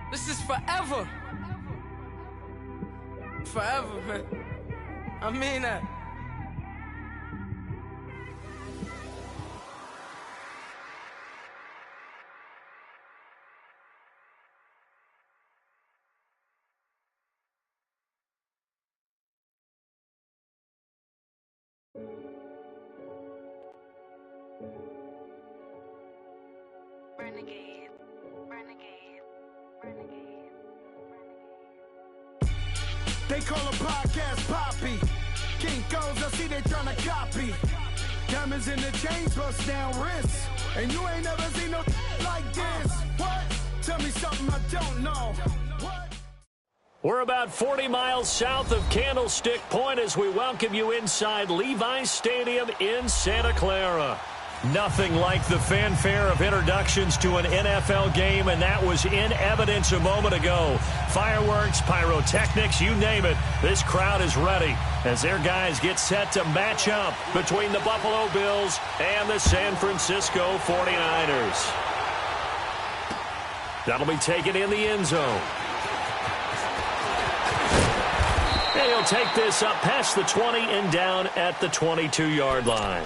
This is forever. Forever, man. I mean that. Renegade, renegade, renegade, renegade. They call a podcast Poppy. Kinkos, I see they tryna copy. Diamonds in the chains, bust down wrists. And you ain't never seen no like this. What? Tell me something I don't know. What? We're about 40 miles south of Candlestick Point as we welcome you inside Levi's Stadium in Santa Clara. Nothing like the fanfare of introductions to an NFL game, and that was in evidence a moment ago. Fireworks, pyrotechnics, you name it. This crowd is ready as their guys get set to match up between the Buffalo Bills and the San Francisco 49ers. That'll be taken in the end zone. And he'll take this up past the 20 and down at the 22-yard line.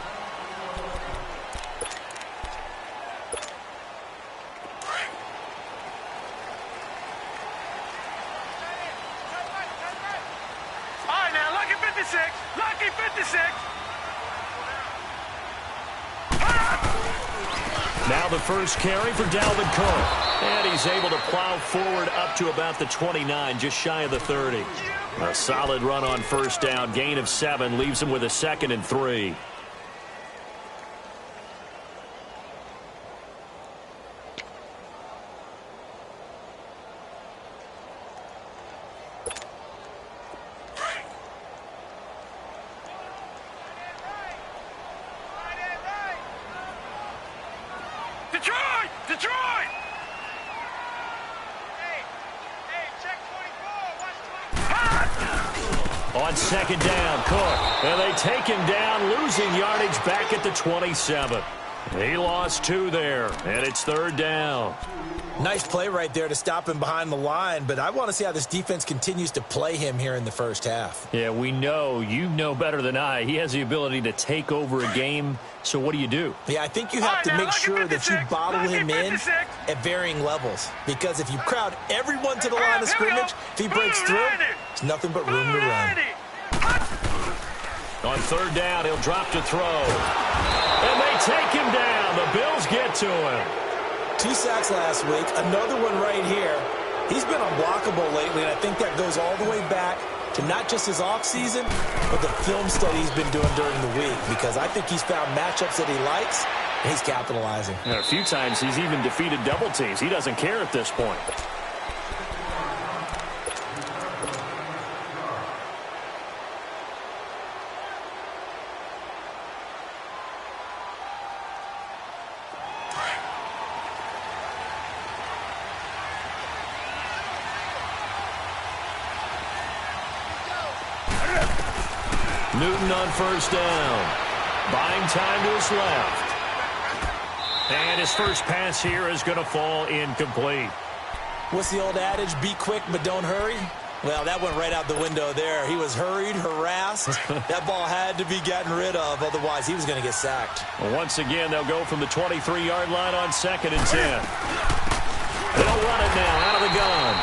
Lucky 56. Now the first carry for Dalvin Cook. And he's able to plow forward up to about the 29, just shy of the 30. A solid run on first down. Gain of 7 leaves him with a 2nd and 3. Detroit! Check 24. On second down, Cook. And they take him down, losing yardage back at the 27. He lost 2 there, and it's third down. Nice play right there to stop him behind the line, but I want to see how this defense continues to play him here in the first half. Yeah, we know. You know better than I. He has the ability to take over a game, so what do? Yeah, I think you have to make sure that you bottle him in at varying levels, because if you crowd everyone to the line of scrimmage, if he breaks through, it's nothing but room to run. On third down, he'll drop to throw. And they take him down. The Bills get to him. 2 sacks last week, another one right here. He's been unblockable lately, and I think that goes all the way back to not just his offseason, but the film study he's been doing during the week, because I think he's found matchups that he likes, and he's capitalizing. And a few times he's even defeated double teams. He doesn't care at this point. Newton on first down. Buying time to his left. And his first pass here is going to fall incomplete. What's the old adage? Be quick, but don't hurry? Well, that went right out the window there. He was hurried, harassed. That ball had to be gotten rid of, otherwise he was going to get sacked. Well, once again, they'll go from the 23-yard line on 2nd and 10. They'll run it now out of the gun.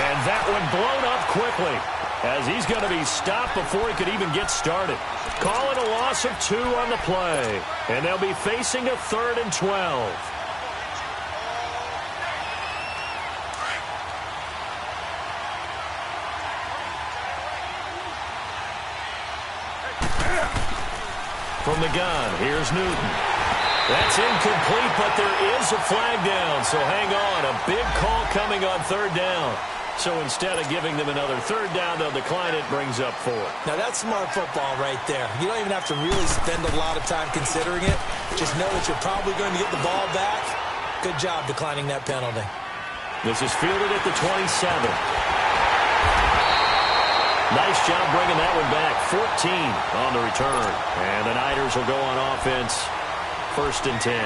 And that one blown up quickly, as he's going to be stopped before he could even get started. Call it a loss of 2 on the play. And they'll be facing a 3rd and 12. From the gun, here's Newton. That's incomplete, but there is a flag down, so hang on. A big call coming on 3rd down. So instead of giving them another 3rd down, they'll decline it, brings up 4. Now that's smart football right there. You don't even have to really spend a lot of time considering it. Just know that you're probably going to get the ball back. Good job declining that penalty. This is fielded at the 27. Nice job bringing that one back. 14 on the return. And the Niners will go on offense. 1st and 10.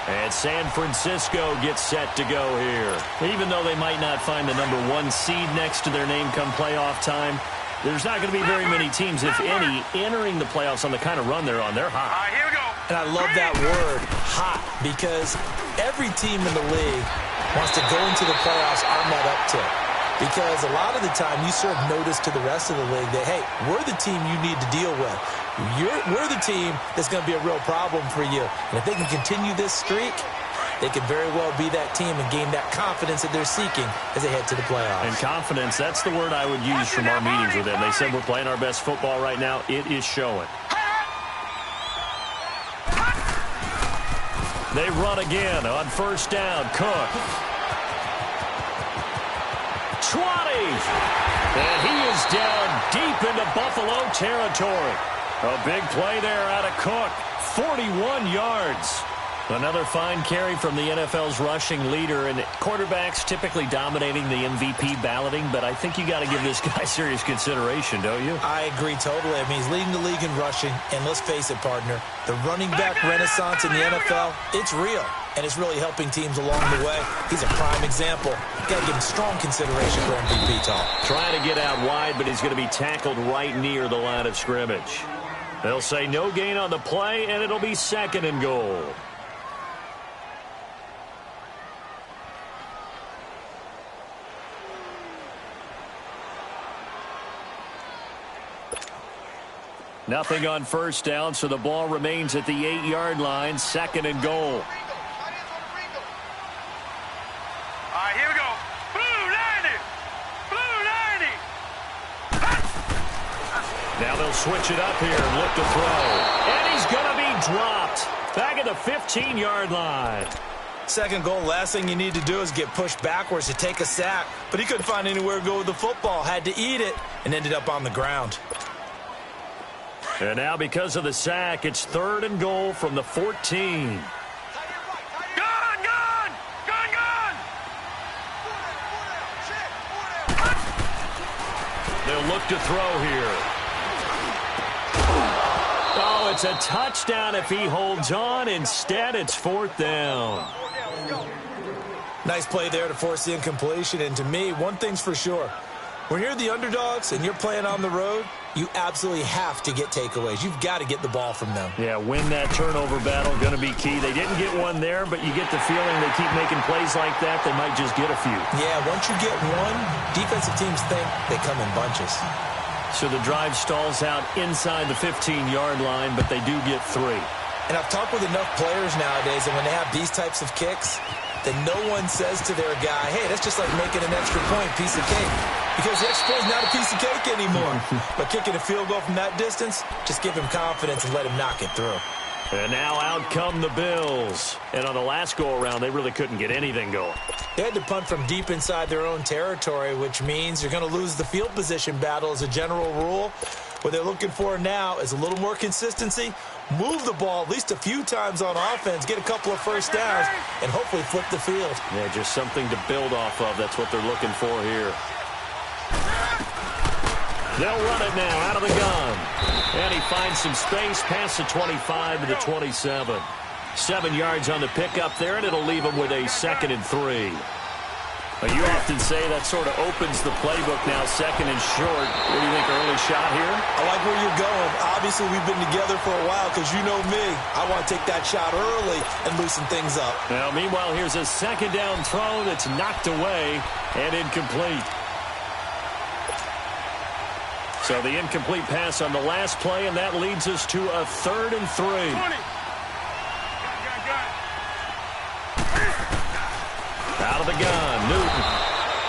And San Francisco gets set to go here. Even though they might not find the #1 seed next to their name come playoff time, there's not going to be very many teams, if any, entering the playoffs on the kind of run they're on. They're hot. All right, here we go. And I love that word, hot, because every team in the league wants to go into the playoffs on that uptick. Because a lot of the time you serve notice to the rest of the league that, hey, we're the team you need to deal with. We're the team that's going to be a real problem for you. And if they can continue this streak, they could very well be that team and gain that confidence that they're seeking as they head to the playoffs. And confidence, that's the word I would use from our meetings with them. They said we're playing our best football right now. It is showing. They run again on first down. Cook. 20. And he is down deep into Buffalo territory. A big play there out of Cook. 41 yards. Another fine carry from the NFL's rushing leader, and quarterbacks typically dominating the MVP balloting, but I think you got to give this guy serious consideration, don't you? I agree totally. I mean, he's leading the league in rushing, and let's face it, partner, the running back renaissance in the NFL, it's real, and it's really helping teams along the way. He's a prime example. Got to give him strong consideration for MVP talk. Trying to get out wide, but he's going to be tackled right near the line of scrimmage. They'll say no gain on the play, and it'll be 2nd and goal. Nothing on first down, so the ball remains at the 8-yard line. 2nd and goal. All right, here we go. Blue 90. Blue 90. Now they'll switch it up here and look to throw. And he's going to be dropped. Back at the 15-yard line. 2nd goal, last thing you need to do is get pushed backwards to take a sack. But he couldn't find anywhere to go with the football. Had to eat it and ended up on the ground. And now because of the sack, it's 3rd and goal from the 14. Gone. They'll look to throw here. Oh, it's a touchdown if he holds on. Instead, it's 4th down. Nice play there to force the incompletion. And to me, one thing's for sure. When you're the underdogs and you're playing on the road, you absolutely have to get takeaways. You've got to get the ball from them. Yeah, win that turnover battle, going to be key. They didn't get one there, but you get the feeling they keep making plays like that, they might just get a few. Yeah, once you get one, defensive teams think they come in bunches. So the drive stalls out inside the 15-yard line, but they do get 3. And I've talked with enough players nowadays, and when they have these types of kicks, then no one says to their guy, hey, that's just like making an extra point, piece of cake. Because the extra point is not a piece of cake anymore. But kicking a field goal from that distance, just give him confidence and let him knock it through. And now out come the Bills. And on the last go-around, they really couldn't get anything going. They had to punt from deep inside their own territory, which means you're going to lose the field position battle as a general rule. What they're looking for now is a little more consistency, move the ball at least a few times on offense, get a couple of first downs, and hopefully flip the field. Yeah, just something to build off of. That's what they're looking for here. They'll run it now out of the gun. And he finds some space past the 25 to the 27. 7 yards on the pickup there, and it'll leave him with a 2nd and 3. You often say that sort of opens the playbook now, 2nd and short. What do you think, early shot here? I like where you're going. Obviously, we've been together for a while because you know me. I want to take that shot early and loosen things up. Now, meanwhile, here's a 2nd down throw that's knocked away and incomplete. So the incomplete pass on the last play, and that leads us to a 3rd and 3. 20. Out of the gun, Newton.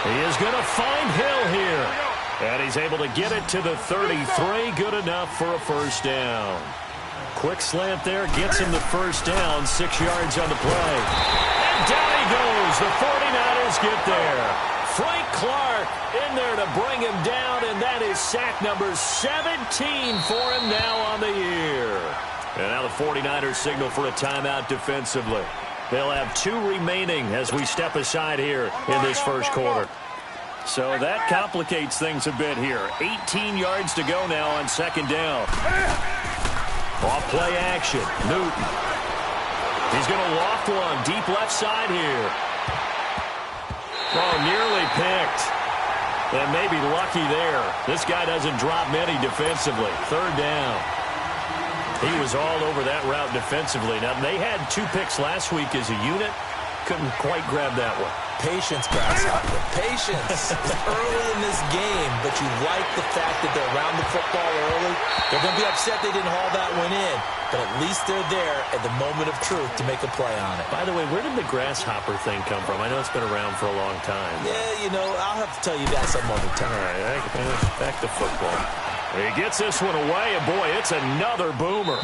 He is going to find Hill here. And he's able to get it to the 33. Good enough for a first down. Quick slant there, gets him the first down. 6 yards on the play. And down he goes. The 49ers get there. Frank Clark in there to bring him down, and that is sack number 17 for him now on the year. And now the 49ers signal for a timeout defensively. They'll have 2 remaining as we step aside here in this first quarter. So that complicates things a bit here. 18 yards to go now on 2nd down. Off play action. Newton. He's going to loft one deep left side here. Oh, nearly picked. And maybe lucky there. This guy doesn't drop many defensively. Third down. He was all over that route defensively. Now, they had 2 picks last week as a unit. Couldn't quite grab that one. Patience, Grasshopper. Patience. It's early in this game, but you like the fact that they're around the football early. They're going to be upset they didn't haul that one in, but at least they're there at the moment of truth to make a play on it. By the way, where did the grasshopper thing come from? I know it's been around for a long time. Yeah, you know, I'll have to tell you that some other time. All right, back to football. He gets this one away, and boy, it's another boomer.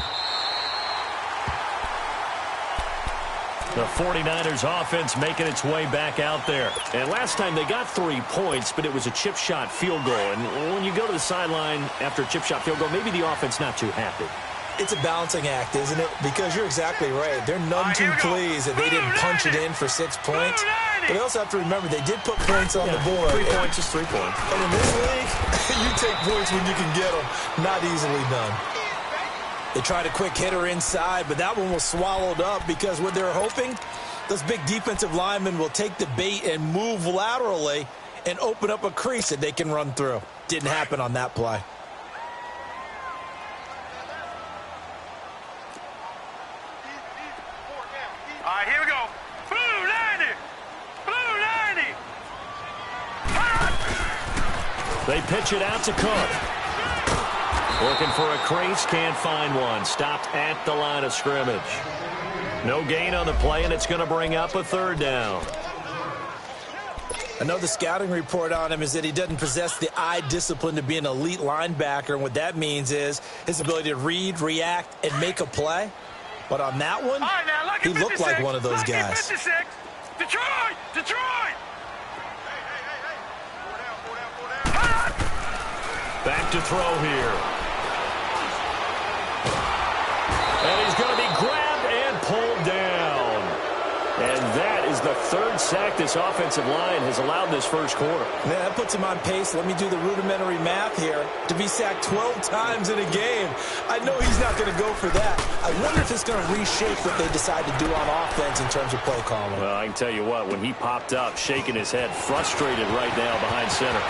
The 49ers offense making its way back out there. And last time they got 3 points, but it was a chip shot field goal. And when you go to the sideline after a chip shot field goal, maybe the offense not too happy. It's a balancing act, isn't it? Because you're exactly right. They're none too pleased that they didn't punch it in for 6 points. But they also have to remember they did put points on the board. 3 points is 3 points. And in this league, you take points when you can get them. Not easily done. They tried a quick hitter inside, but that one was swallowed up because what they're hoping, those big defensive linemen will take the bait and move laterally and open up a crease that they can run through. Didn't happen on that play. All right, here we go. Blue 90. Blue 90. They pitch it out to Cook. Looking for a crease, can't find one. Stopped at the line of scrimmage. No gain on the play, and it's going to bring up a 3rd down. Another scouting report on him is that he doesn't possess the eye discipline to be an elite linebacker, and what that means is his ability to read, react, and make a play. But on that one, All right, now, he looked like one of those guys. 56. Detroit! Detroit! Back to throw here. And he's going to be grabbed and pulled down. And that is the 3rd sack this offensive line has allowed this first quarter. Yeah, that puts him on pace. Let me do the rudimentary math here. To be sacked 12 times in a game. I know he's not going to go for that. I wonder if it's going to reshape what they decide to do on offense in terms of play calling. Well, I can tell you what, when he popped up, shaking his head, frustrated right now behind center.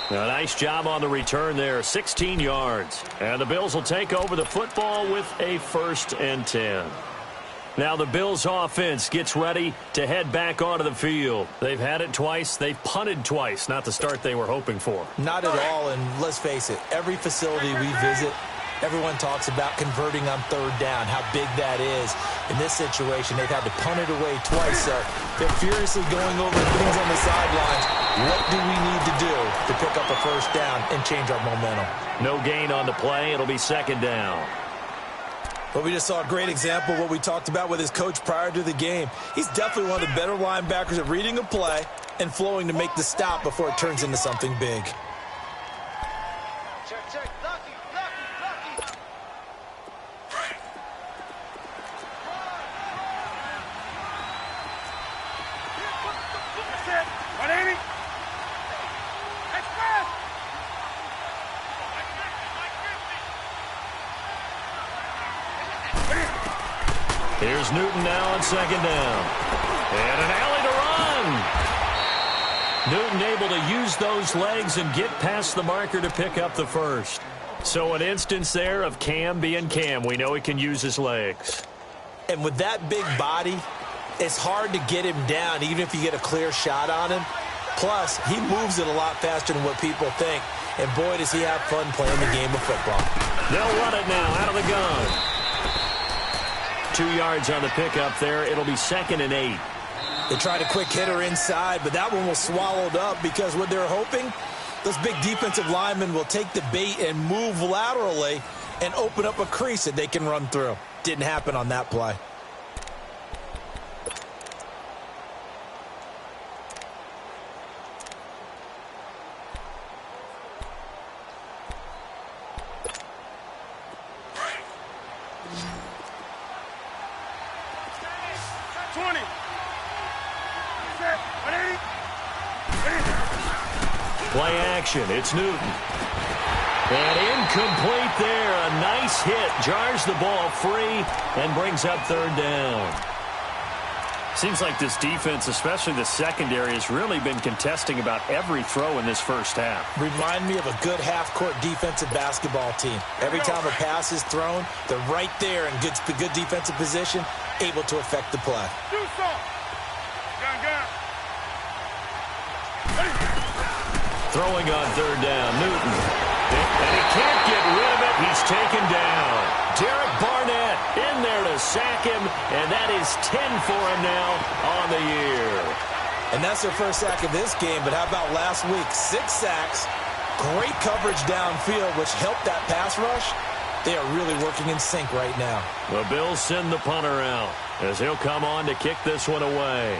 A nice job on the return there, 16 yards. And the Bills will take over the football with a 1st and 10. Now the Bills offense gets ready to head back onto the field. They've had it twice. They've punted twice. Not the start they were hoping for. Not at all, and let's face it, every facility we visit, everyone talks about converting on 3rd down, how big that is. In this situation, they've had to punt it away twice, so they're furiously going over things on the sidelines. What do we need to do to pick up a 1st down and change our momentum? No gain on the play. It'll be 2nd down. But we just saw a great example of what we talked about with his coach prior to the game. He's definitely one of the better linebackers at reading a play and flowing to make the stop before it turns into something big. Here's Newton now on 2nd down. And an alley to run. Newton able to use those legs and get past the marker to pick up the 1st. So an instance there of Cam being Cam. We know he can use his legs. And with that big body, it's hard to get him down even if you get a clear shot on him. Plus, he moves it a lot faster than what people think. And boy, does he have fun playing the game of football. They'll run it now out of the gun. 2 yards on the pickup there. It'll be 2nd and 8. They tried a quick hitter inside, but that one was swallowed up because what they're hoping, those big defensive linemen will take the bait and move laterally and open up a crease that they can run through. Didn't happen on that play. Play action. It's Newton. And incomplete there. A nice hit. Jars the ball free and brings up third down. Seems like this defense, especially the secondary, has really been contesting about every throw in this first half. Remind me of a good half-court defensive basketball team. Every time a pass is thrown, they're right there in good defensive position, able to affect the play. Throwing on third down, Newton. And he can't get rid of it. He's taken down. Derek Barnett in there to sack him, and that is 10 for him now on the year. And that's their first sack of this game, but how about last week? 6 sacks, great coverage downfield, which helped that pass rush. They are really working in sync right now. The Bills send the punter out as he'll come on to kick this one away.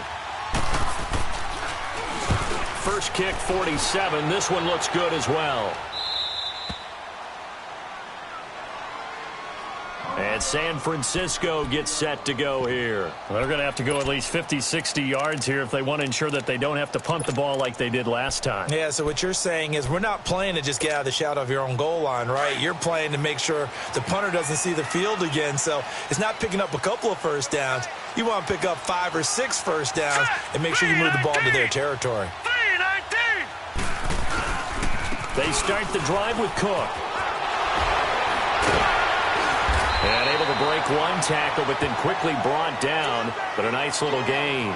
First kick, 47. This one looks good as well. And San Francisco gets set to go here. They're going to have to go at least 50, 60 yards here if they want to ensure that they don't have to punt the ball like they did last time. Yeah, so what you're saying is we're not playing to just get out of the shadow of your own goal line, right? You're playing to make sure the punter doesn't see the field again. So it's not picking up a couple of first downs. You want to pick up 5 or 6 first downs and make sure you move the ball into their territory. They start the drive with Cook. And able to break one tackle, but then quickly brought down. But a nice little gain.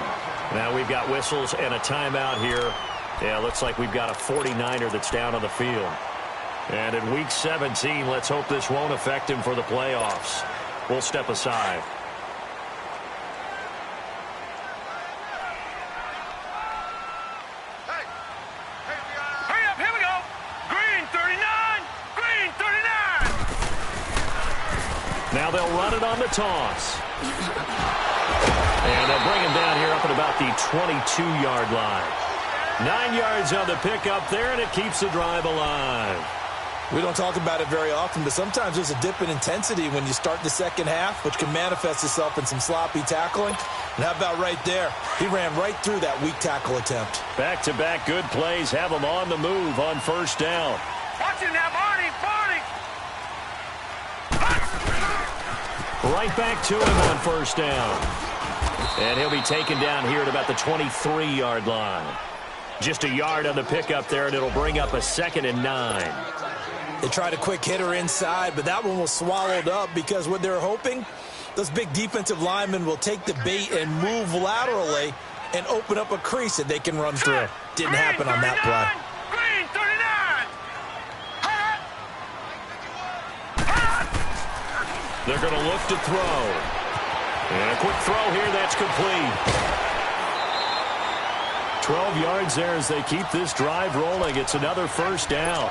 Now we've got whistles and a timeout here. Yeah, looks like we've got a 49er that's down on the field. And in Week 17, let's hope this won't affect him for the playoffs. We'll step aside. Now they'll run it on the toss. And they'll bring him down here up at about the 22-yard line. 9 yards on the pickup there, and it keeps the drive alive. We don't talk about it very often, but sometimes there's a dip in intensity when you start the second half, which can manifest itself in some sloppy tackling. And how about right there? He ran right through that weak tackle attempt. Back-to-back good plays have him on the move on first down. Watch it now, Barney! Right back to him on first down. And he'll be taken down here at about the 23-yard line. Just a yard on the pickup there, and it'll bring up a 2nd and 9. They tried a quick hitter inside, but that one was swallowed up because what they're hoping, those big defensive linemen will take the bait and move laterally and open up a crease that they can run through. Didn't happen on that play. They're going to look to throw. And a quick throw here, that's complete. 12 yards there as they keep this drive rolling. It's another first down.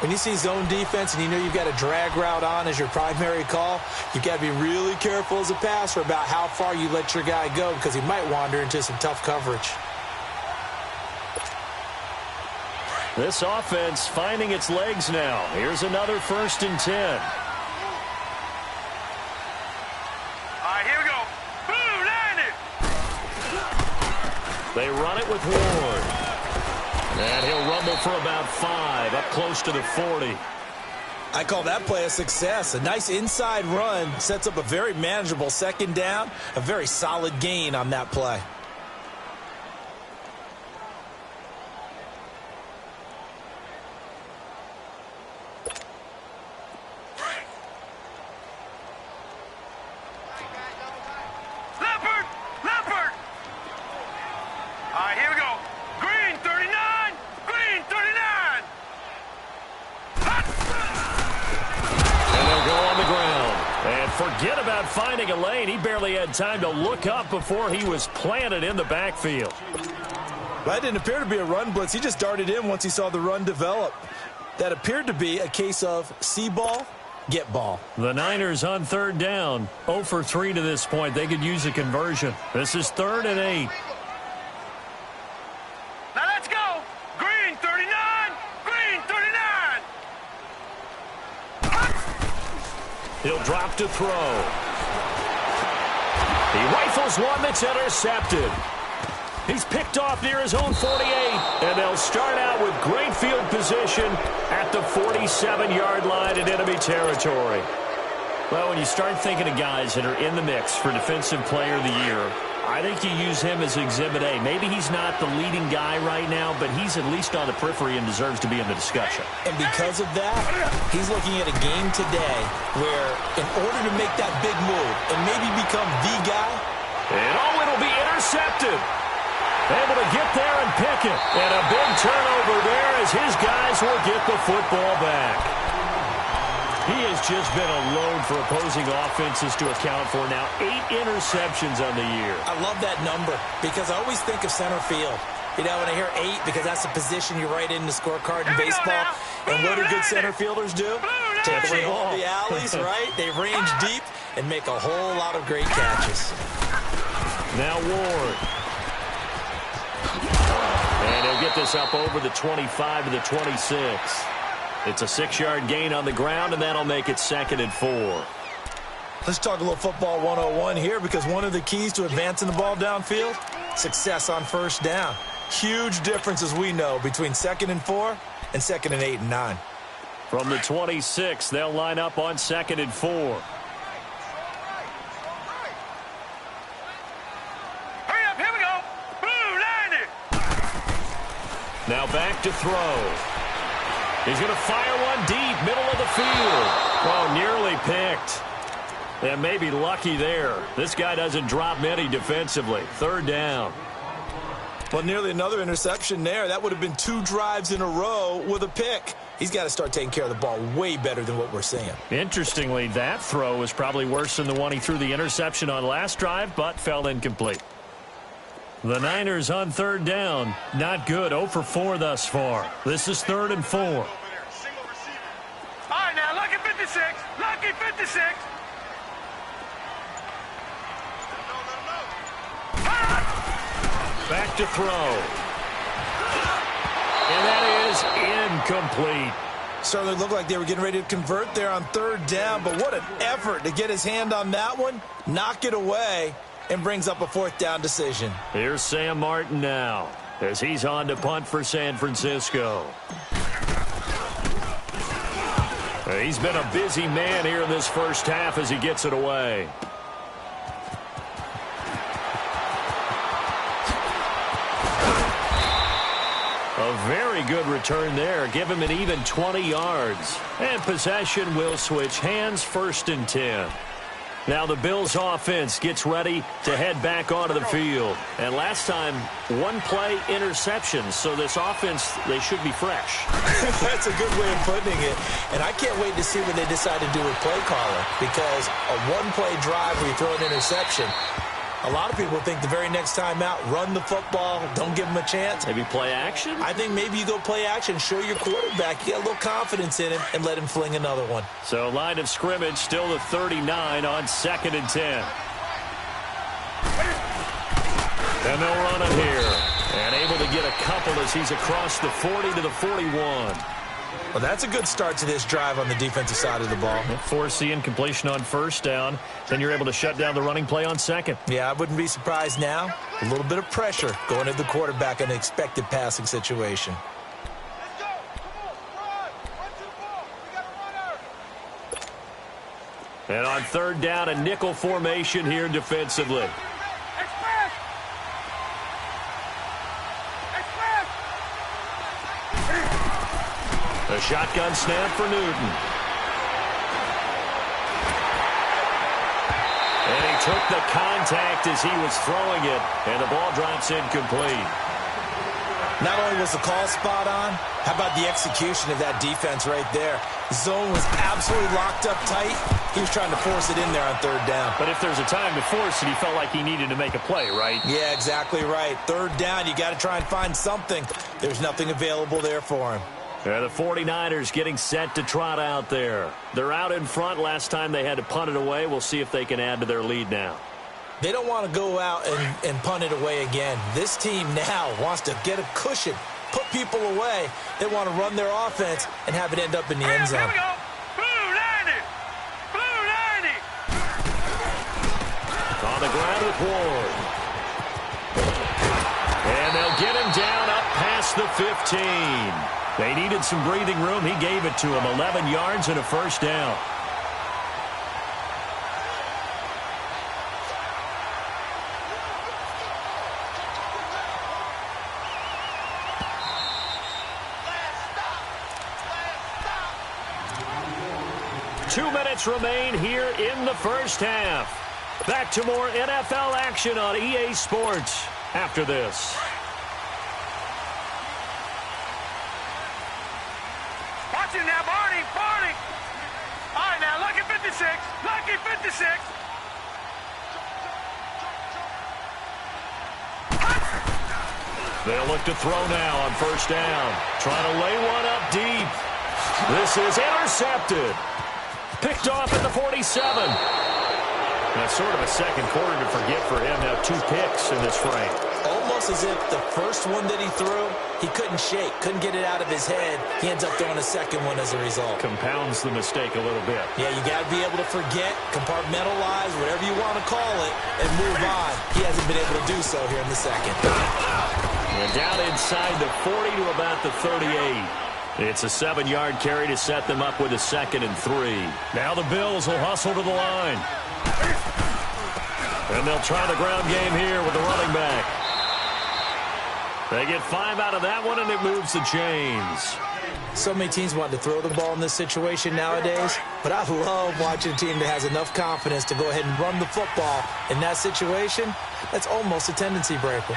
When you see zone defense and you know you've got a drag route on as your primary call, you've got to be really careful as a passer about how far you let your guy go because he might wander into some tough coverage. This offense finding its legs now. Here's another 1st and 10. They run it with Ward. And he'll rumble for about 5, up close to the 40. I call that play a success. A nice inside run sets up a very manageable 2nd down, a very solid gain on that play. Forget about finding a lane. He barely had time to look up before he was planted in the backfield. That didn't appear to be a run blitz. He just darted in once he saw the run develop. That appeared to be a case of see ball, get ball. The Niners on 3rd down. 0 for 3 to this point. They could use a conversion. This is 3rd and 8. Now let's go. Green 39. Green 39. He'll drop to throw. He rifles one that's intercepted. He's picked off near his own 48, and they'll start out with great field position at the 47-yard line in enemy territory. Well, when you start thinking of guys that are in the mix for Defensive Player of the Year, I think you use him as Exhibit A. Maybe he's not the leading guy right now, but he's at least on the periphery and deserves to be in the discussion. And because of that, he's looking at a game today where in order to make that big move and maybe become the guy. And it'll be intercepted. Able to get there and pick it. And a big turnover there as his guys will get the football back. He has just been a load for opposing offenses to account for now. 8 interceptions on the year. I love that number because I always think of center field. You know, when I hear 8, because that's a position you write in the scorecard in baseball. And what do good center fielders do? Take away all the alleys, right? They range deep and make a whole lot of great catches. Now Ward. And he'll get this up over the 25 to the 26. It's a 6-yard gain on the ground, and that'll make it 2nd and 4. Let's talk a little football 101 here because one of the keys to advancing the ball downfield, success on first down. Huge difference, as we know, between 2nd and 4 and 2nd and 8 and 9. From the 26, they'll line up on 2nd and 4. Hurry up, here we go. Blue 90. Now back to throw. He's going to fire one deep, middle of the field. Oh, nearly picked. And maybe lucky there. This guy doesn't drop many defensively. 3rd down. Well, nearly another interception there. That would have been 2 drives in a row with a pick. He's got to start taking care of the ball way better than what we're seeing. Interestingly, that throw was probably worse than the one he threw the interception on last drive, but fell incomplete. The Niners on 3rd down. Not good. 0 for 4 thus far. This is 3rd and 4. All right, now, lucky 56. Lucky 56. Back to throw. And that is incomplete. Certainly looked like they were getting ready to convert there on 3rd down, but what an effort to get his hand on that one, knock it away, and brings up a 4th down decision. Here's Sam Martin now as he's on to punt for San Francisco. He's been a busy man here in this first half as he gets it away. A very good return there. Give him an even 20 yards. And possession will switch hands, 1st and 10. Now the Bills offense gets ready to head back onto the field. And last time, 1-play interception. So this offense, they should be fresh. That's a good way of putting it. And I can't wait to see what they decide to do with play caller. Because a 1-play drive where you throw an interception, a lot of people think the very next time out, run the football, don't give him a chance. Maybe play action? I think maybe you go play action, show your quarterback, you get a little confidence in him, and let him fling another one. So line of scrimmage still the 39 on 2nd and 10. And they'll run it here. And able to get a couple as he's across the 40 to the 41. Well, that's a good start to this drive on the defensive side of the ball. Force the incompletion on 1st down. Then you're able to shut down the running play on 2nd. Yeah, I wouldn't be surprised now. A little bit of pressure going at the quarterback in an expected passing situation. Let's go. Come on. Run. 1-2-4. We got a runner. And on 3rd down, a nickel formation here defensively. Express. A shotgun snap for Newton. And he took the contact as he was throwing it, and the ball drops incomplete. Not only was the call spot on, how about the execution of that defense right there? The zone was absolutely locked up tight. He was trying to force it in there on 3rd down. But if there's a time to force it, he felt like he needed to make a play, right? Yeah, exactly right. 3rd down, you got to try and find something. There's nothing available there for him. The 49ers getting set to trot out there. They're out in front. Last time they had to punt it away. We'll see if they can add to their lead now. They don't want to go out and punt it away again. This team now wants to get a cushion, put people away. They want to run their offense and have it end up in the end zone. Here we go. Blue 90. Blue 90. On the ground with Ward. the 15. They needed some breathing room. He gave it to them. 11 yards and a first down. Two minutes remain here in the first half. Back to more NFL action on EA Sports after this. Watch it now, Barney. All right, now, lucky 56. Lucky 56. They'll look to throw now on first down. Trying to lay one up deep. This is intercepted. Picked off at the 47. Now, sort of a second quarter to forget for him. Now 2 picks in this frame. Almost as if the first one that he threw, he couldn't shake, couldn't get it out of his head. He ends up throwing a second one as a result. Compounds the mistake a little bit. Yeah, you got to be able to forget, compartmentalize, whatever you want to call it, and move on. He hasn't been able to do so here in the second. And down inside the 40 to about the 38. It's a 7-yard carry to set them up with a 2nd and 3. Now the Bills will hustle to the line. And they'll try the ground game here with the running back. They get 5 out of that one, and it moves the chains. So many teams want to throw the ball in this situation nowadays, but I love watching a team that has enough confidence to go ahead and run the football. In that situation, that's almost a tendency breaker.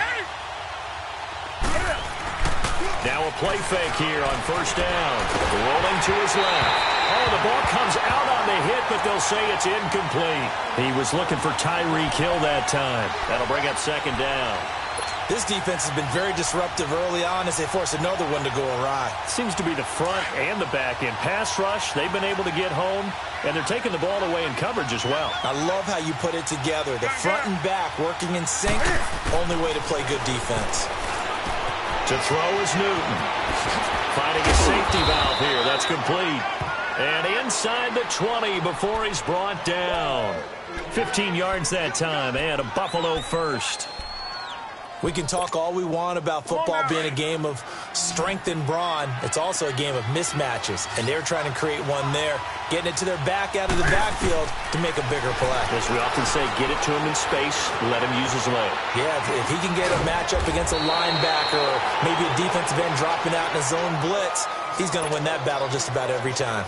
Now a play fake here on first down. Rolling to his left. Oh, the ball comes out on the hit, but they'll say it's incomplete. He was looking for Tyreek Hill that time. That'll bring up 2nd down. This defense has been very disruptive early on as they force another one to go awry. Seems to be the front and the back end. Pass rush, they've been able to get home, and they're taking the ball away in coverage as well. I love how you put it together. The front and back working in sync, only way to play good defense. To throw is Newton. Finding a safety valve here. That's complete. And inside the 20 before he's brought down. 15 yards that time, and a Buffalo first. We can talk all we want about football being a game of strength and brawn. It's also a game of mismatches, and they're trying to create one there, getting it to their back out of the backfield to make a bigger play. As we often say, get it to him in space, let him use his leg. Yeah, if he can get a matchup against a linebacker or maybe a defensive end dropping out in a zone blitz, he's going to win that battle just about every time.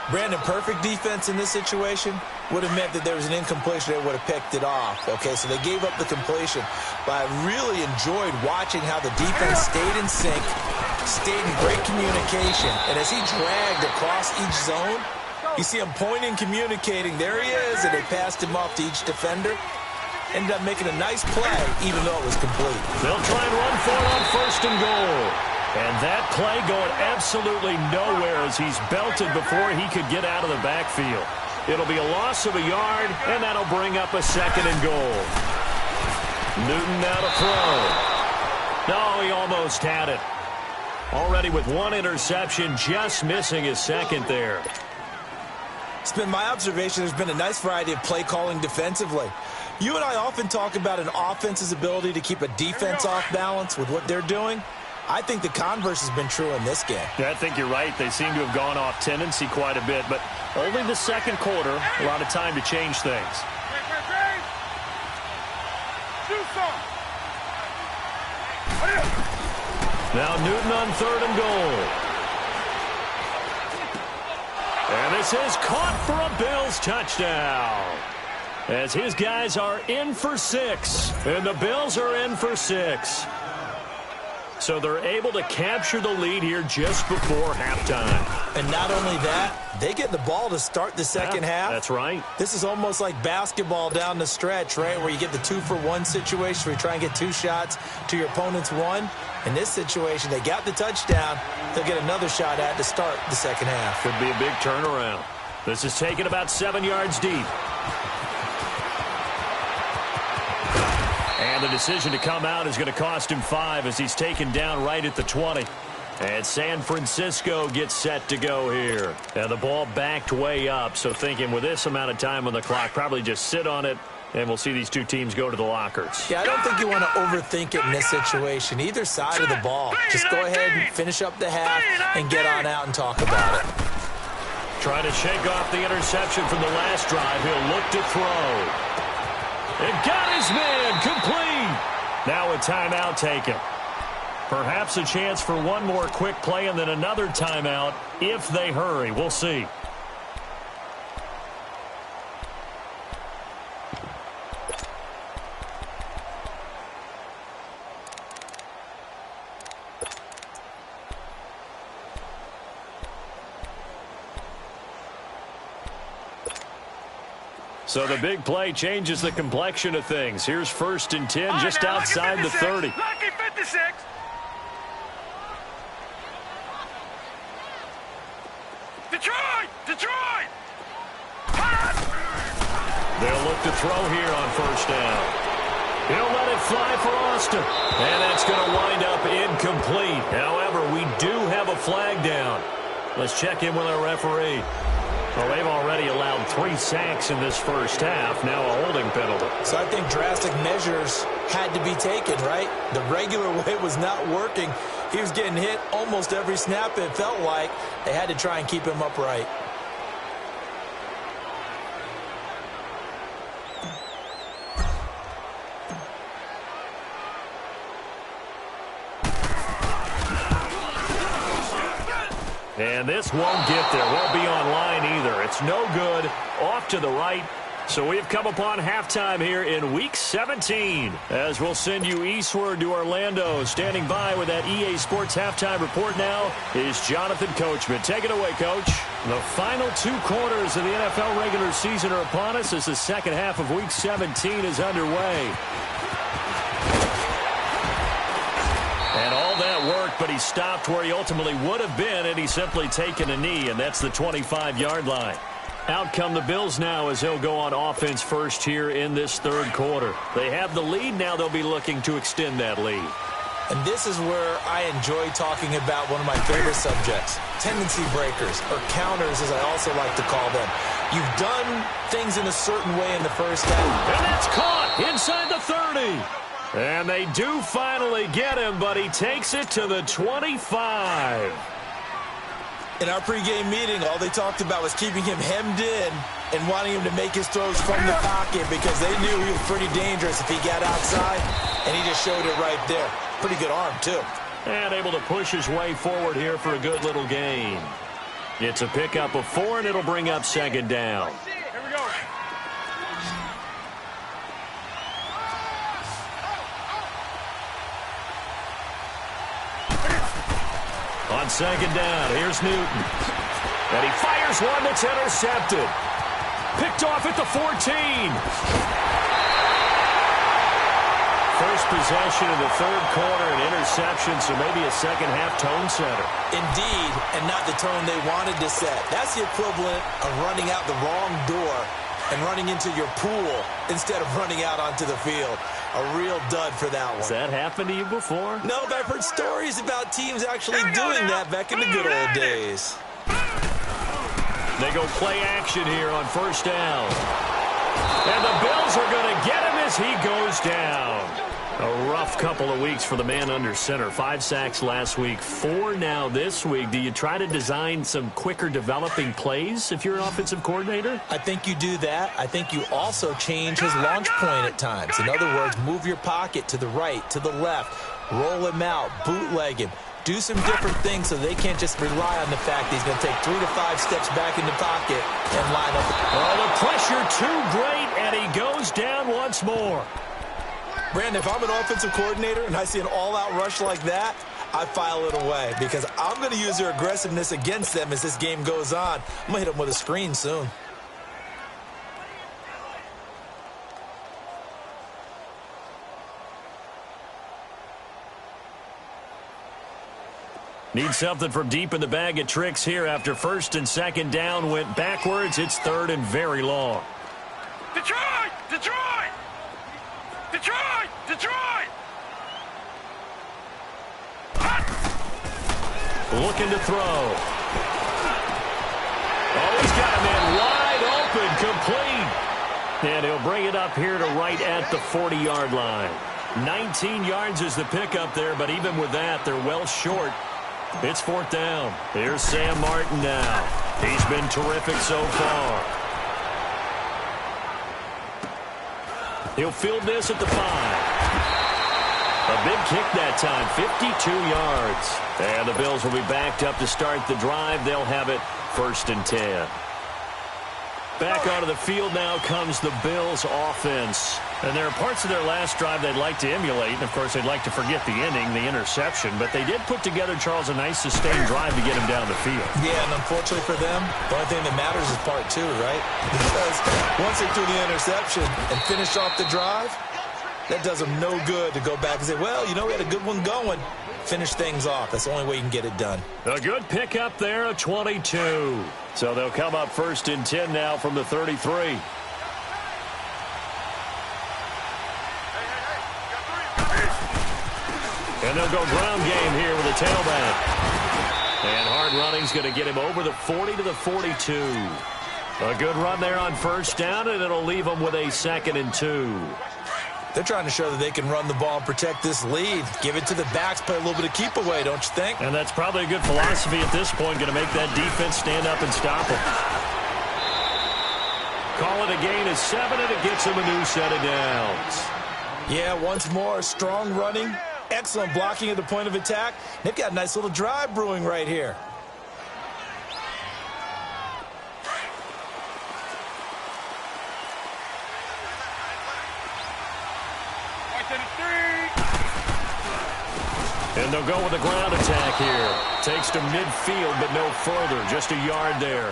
Brandon, perfect defense in this situation would have meant that there was an incompletion. They would have picked it off. Okay, so they gave up the completion. But I really enjoyed watching how the defense stayed in sync, stayed in great communication. And as he dragged across each zone, you see him pointing, communicating. There he is, and they passed him off to each defender. Ended up making a nice play, even though it was complete. They'll try and run for it on 1st and goal. And that play going absolutely nowhere as he's belted before he could get out of the backfield. It'll be a loss of a yard, and that'll bring up a 2nd and goal. Newton now to throw. No, he almost had it. Already with 1 interception, just missing his 2nd there. It's been my observation there's been a nice variety of play calling defensively. You and I often talk about an offense's ability to keep a defense off balance with what they're doing. I think the converse has been true in this game. Yeah, I think you're right. They seem to have gone off tendency quite a bit, but only the 2nd quarter, a lot of time to change things. Now Newton on 3rd and goal. And this is caught for a Bills touchdown. As his guys are in for 6, and the Bills are in for 6. So they're able to capture the lead here just before halftime. And not only that, they get the ball to start the second half. That's right. This is almost like basketball down the stretch, right, where you get the 2-for-1 situation where you try and get 2 shots to your opponent's 1. In this situation, they got the touchdown. They'll get another shot at to start the second half. Could be a big turnaround. This is taken about 7 yards deep. And the decision to come out is going to cost him 5 as he's taken down right at the 20. And San Francisco gets set to go here. And the ball backed way up, so thinking with this amount of time on the clock, probably just sit on it And we'll see these two teams go to the lockers. Yeah, I don't think you want to overthink it in this situation. Either side of the ball. Just go ahead and finish up the half and get on out and talk about it. Trying to shake off the interception from the last drive. He'll look to throw. And got his man complete. Now a timeout taken. Perhaps a chance for one more quick play and then another timeout if they hurry. We'll see. So the big play changes the complexion of things. Here's 1st and 10 just outside the 30. Lucky 56. Detroit! Detroit! They'll look to throw here on 1st down. He'll let it fly for Austin. And that's going to wind up incomplete. However, we do have a flag down. Let's check in with our referee. Well, they've already allowed 3 sacks in this first half. Now a holding penalty. So I think drastic measures had to be taken, right? The regular way was not working. He was getting hit almost every snap, it felt like. They had to try and keep him upright. And this won't get there. Won't be online either. It's no good. Off to the right. So we've come upon halftime here in Week 17. As we'll send you eastward to Orlando. Standing by with that EA Sports halftime report now is Jonathan Coachman. Take it away, Coach. The final 2 quarters of the NFL regular season are upon us as the second half of Week 17 is underway. And all that worked, but he stopped where he ultimately would have been had he simply taken a knee, and that's the 25-yard line. Out come the Bills now as they'll go on offense first here in this 3rd quarter. They have the lead. Now they'll be looking to extend that lead. And this is where I enjoy talking about one of my favorite subjects, tendency breakers, or counters as I also like to call them. You've done things in a certain way in the first half. And that's caught inside the 30. And they do finally get him, but he takes it to the 25. In our pregame meeting, all they talked about was keeping him hemmed in and wanting him to make his throws from the pocket because they knew he was pretty dangerous if he got outside, and he just showed it right there. Pretty good arm, too. And able to push his way forward here for a good little gain. It's a pickup of 4, and it'll bring up 2nd down. Here we go. On 2nd down, here's Newton. And he fires one that's intercepted. Picked off at the 14. First possession of the 3rd quarter, an interception, so maybe a second-half tone setter. Indeed, and not the tone they wanted to set. That's the equivalent of running out the wrong door and running into your pool instead of running out onto the field. A real dud for that one. Has that happened to you before? No, but I've heard stories about teams actually doing that back in the good old days. They go play action here on 1st down. And the Bills are going to get him as he goes down. A rough couple of weeks for the man under center. 5 sacks last week, 4 now this week. Do you try to design some quicker developing plays if you're an offensive coordinator? I think you do that. I think you also change his launch point at times. In other words, move your pocket to the right, to the left, roll him out, bootleg him. Do some different things so they can't just rely on the fact that he's going to take 3 to 5 steps back in the pocket and line up. Oh, the pressure too great, and he goes down once more. Brandon, if I'm an offensive coordinator and I see an all-out rush like that, I file it away because I'm going to use their aggressiveness against them as this game goes on. I'm going to hit them with a screen soon. Need something from deep in the bag of tricks here after 1st and 2nd down went backwards. It's 3rd and very long. Detroit! Detroit! Detroit! Detroit! Looking to throw. Oh, he's got a man wide open, complete. And he'll bring it up here to right at the 40-yard line. 19 yards is the pickup there, but even with that, they're well short. It's 4th down. Here's Sam Martin now. He's been terrific so far. He'll field this at the 5. A big kick that time, 52 yards. And the Bills will be backed up to start the drive. They'll have it 1st and 10. Back onto the field now comes the Bills offense. And there are parts of their last drive they'd like to emulate. And, of course, they'd like to forget the inning, the interception. But they did put together, Charles, a nice sustained drive to get him down the field. Yeah, and unfortunately for them, the only thing that matters is part 2, right? Because once they threw the interception and finished off the drive, that does them no good to go back and say, well, you know, we had a good one going. Finish things off. That's the only way you can get it done. A good pickup there, a 22. So they'll come up 1st and 10 now from the 33. And they'll go ground game here with a tailback. And hard running's going to get him over the 40 to the 42. A good run there on 1st down, and it'll leave them with a 2nd and 2. They're trying to show that they can run the ball and protect this lead. Give it to the backs, play a little bit of keep away, don't you think? And that's probably a good philosophy at this point, going to make that defense stand up and stop them. Call it a gain of 7, and it gets them a new set of downs. Yeah, once more, strong running, excellent blocking at the point of attack. They've got a nice little drive brewing right here. And they'll go with a ground attack here. Takes to midfield, but no further. Just a yard there.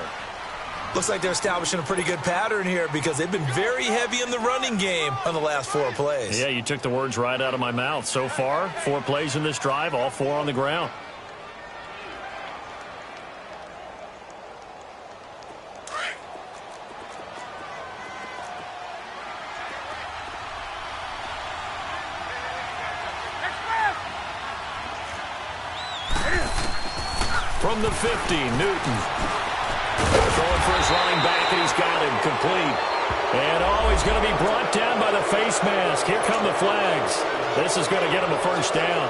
Looks like they're establishing a pretty good pattern here because they've been very heavy in the running game on the last 4 plays. Yeah, you took the words right out of my mouth. So far, 4 plays in this drive, all 4 on the ground. From the 50, Newton. Throwing for his running back, and he's got him complete. And he's going to be brought down by the face mask. Here come the flags. This is going to get him a 1st down.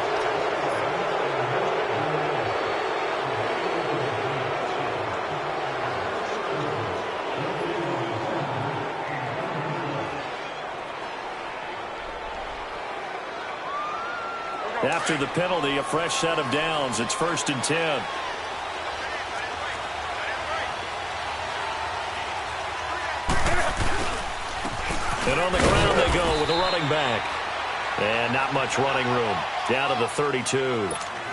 After the penalty, a fresh set of downs. It's 1st and 10. And on the ground they go with a running back. And not much running room. Down to the 32.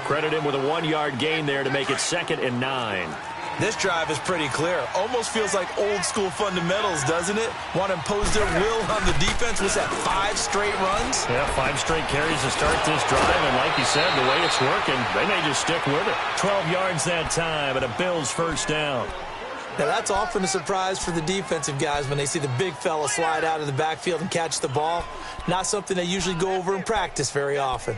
Credit him with a 1-yard gain there to make it 2nd and 9. This drive is pretty clear. Almost feels like old-school fundamentals, doesn't it? Want to impose their will on the defense. What's that, 5 straight runs? Yeah, 5 straight carries to start this drive. And like you said, the way it's working, they may just stick with it. 12 yards that time and a Bills 1st down. Now, that's often a surprise for the defensive guys when they see the big fella slide out of the backfield and catch the ball. Not something they usually go over in practice very often.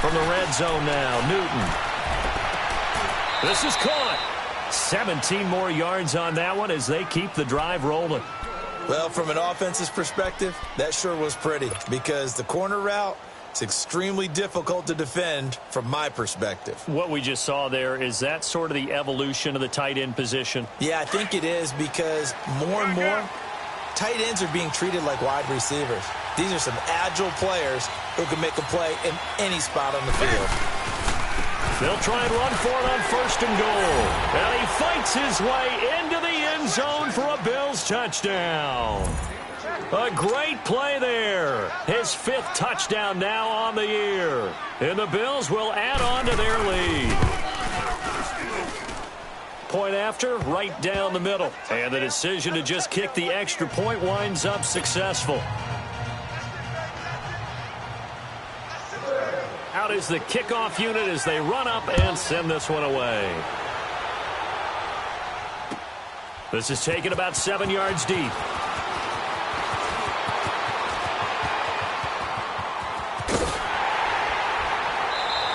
From the red zone now, Newton. This is caught. 17 more yards on that one as they keep the drive rolling. Well, from an offense's perspective, that sure was pretty because the corner route is extremely difficult to defend from my perspective. What we just saw there, is that sort of the evolution of the tight end position? Yeah, I think it is because more and more tight ends are being treated like wide receivers. These are some agile players who can make a play in any spot on the field. They'll try and run for it on 1st and goal. And he fights his way into the end zone for a Bills touchdown. A great play there. His 5th touchdown now on the year. And the Bills will add on to their lead. Point after, right down the middle. And the decision to just kick the extra point winds up successful. Out is the kickoff unit as they run up and send this one away. This is taken about 7 yards deep.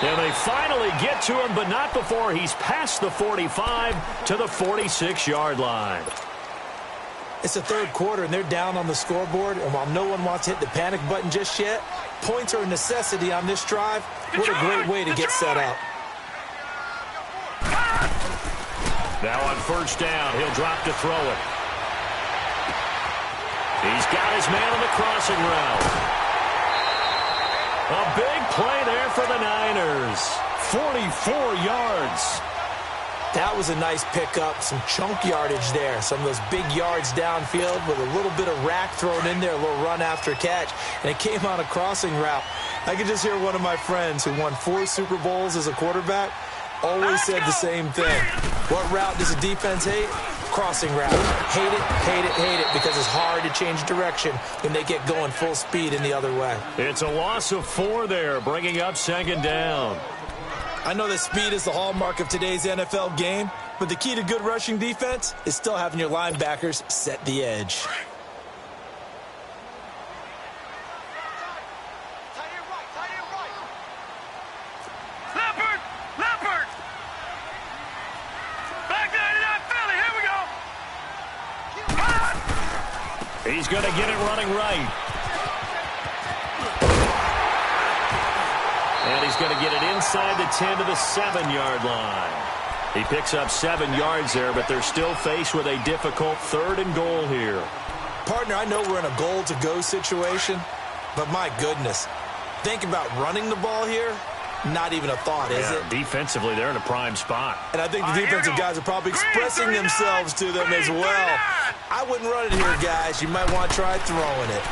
And they finally get to him, but not before he's past the 45 to the 46-yard line. It's the third quarter, and they're down on the scoreboard. And while no one wants to hit the panic button just yet, points are a necessity on this drive. What a great way to get set up. Now on first down, he'll drop to throw it. He's got his man on the crossing route. A big play there for the Niners. 44 yards. That was a nice pickup, some chunk yardage there. Some of those big yards downfield with a little bit of rack thrown in there, a little run after catch. And it came on a crossing route. I could just hear one of my friends who won 4 Super Bowls as a quarterback always said the same thing. What route does a defense hate? Crossing route. Hate it, hate it, hate it, because it's hard to change direction when they get going full speed in the other way. It's a loss of 4 there, bringing up second down. I know that speed is the hallmark of today's NFL game, but the key to good rushing defense is still having your linebackers set the edge. Leopard! Back 99 Philly, here we go! He's going to get it running right. And he's going to get it inside the 10 to the 7-yard line. He picks up 7 yards there, but they're still faced with a difficult 3rd and goal here. Partner, I know we're in a goal-to-go situation, but my goodness, think about running the ball here. Not even a thought, is it? Defensively, they're in a prime spot. And I think the defensive guys are probably expressing themselves to them as well. I wouldn't run it here, guys. You might want to try throwing it.